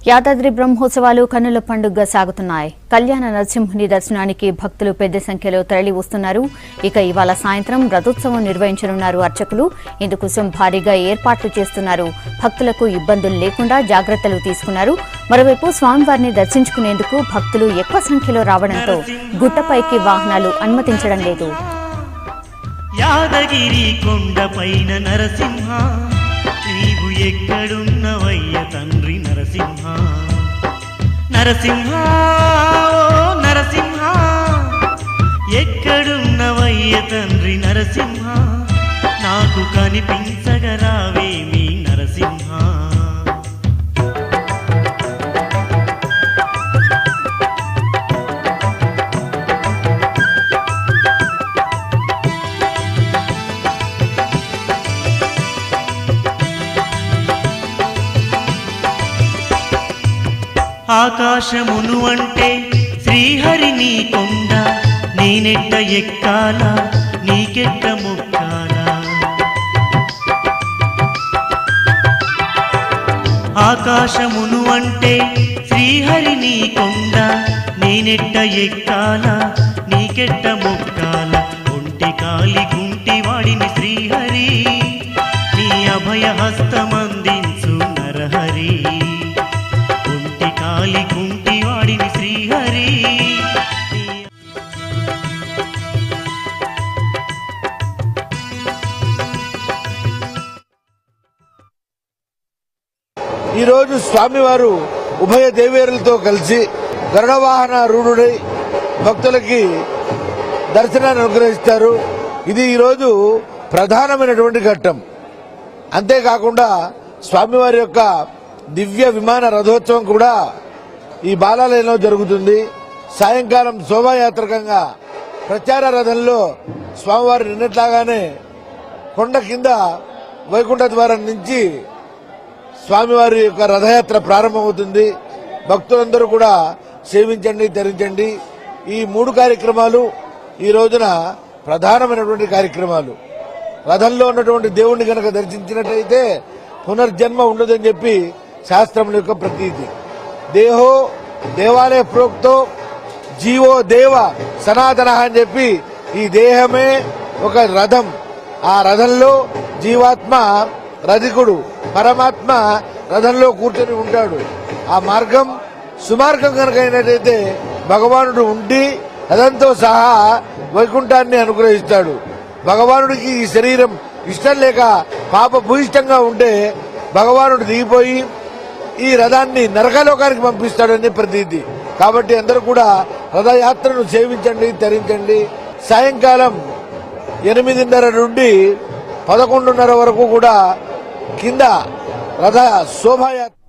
యాదాద్రి బ్రహ్మోత్సవాలు కన్నుల పండుగగా సాగుతున్నాయి. కళ్యాణ నరసింహుని దర్శనానికి భక్తులు పెద్ద సంఖ్యలో తరలి వస్తున్నారు. ఇక ఇవాళ సాయంత్రం రథోత్సవం నిర్వహించనున్నారు అర్చకులు. ఇందుకోసం భారీగా ఏర్పాట్లు చేస్తున్నారు. భక్తులకు ఇబ్బందులు లేకుండా జాగ్రత్తలు తీసుకున్నారు. మరోవైపు స్వామివారిని దర్శించుకునేందుకు భక్తులు ఎక్కువ సంఖ్యలో రావడంతో గుట్టపైకి వాహనాలు అనుమతించడం లేదు. యాదగిరి కొండపైన నరసింహ నీవు ఎక్కడున్నవయ్య తండ్రి నరసింహ, నరసింహ నరసింహ ఎక్కడున్నవయ్య తండ్రి నరసింహ, నాకు కనిపించగరావేమి నరసింహ. ఆకాశమును అంటే శ్రీహరిని కొండ, నేనెట్ట ఎక్కాల నీకెట్ట మొక్కాల. ఆకాశమును అంటే శ్రీహరిని కొండ, నేనెట్ట ఎక్కాల నీకెట్ట మొక్కాల. ఒంటి కాలి గుంటి వాడిని శ్రీహరి, నీ అభయ హస్తమందించు నరహరి. కాలి కుంటి వాడిని శ్రీహరి. ఈరోజు స్వామివారు ఉభయ దేవేరులతో కలిసి గరుడ వాహన రూఢుడై భక్తులకి దర్శనాన్ని అనుగ్రహిస్తారు. ఇది ఈరోజు ప్రధానమైనటువంటి ఘట్టం. అంతేకాకుండా స్వామివారి యొక్క దివ్య విమాన రథోత్సవం కూడా ఈ బాలాలయంలో జరుగుతుంది. సాయంకాలం శోభాయాత్రకంగా ప్రచార రథంలో స్వామివారి నిన్నట్లాగానే కొండ కింద వైకుంఠ ద్వారం నుంచి స్వామివారి యొక్క రథయాత్ర ప్రారంభమవుతుంది. భక్తులందరూ కూడా సేవించండి, ధరించండి. ఈ 3 కార్యక్రమాలు ఈ రోజున ప్రధానమైనటువంటి కార్యక్రమాలు. రథంలో ఉన్నటువంటి దేవుణ్ణి కనుక దర్శించినట్టయితే పునర్జన్మ ఉండదని చెప్పి శాస్త్రం యొక్క ప్రతీతి. దేహో దేవాలయ ప్రోక్తో జీవో దేవ సనాతన అని చెప్పి ఈ దేహమే ఒక రథం. ఆ రథంలో జీవాత్మ రథికుడు, పరమాత్మ రథంలో కూర్చొని ఉంటాడు. ఆ మార్గం సుమార్గం కనుక అయినట్టయితే భగవానుడు ఉండి రథంతో సహా వైకుంఠాన్ని అనుగ్రహిస్తాడు. భగవానుడికి ఈ శరీరం ఇష్టం లేక పాప భూయిష్టంగా ఉంటే భగవానుడు దిగిపోయి ఈ రథాన్ని నరకలోకానికి పంపిస్తాడని ప్రతీతి. కాబట్టి అందరూ కూడా రథయాత్రను సేవించండి, తరించండి. సాయంకాలం 8:30 నుండి 11:30 వరకు కూడా కింద రథ శోభాయాత్ర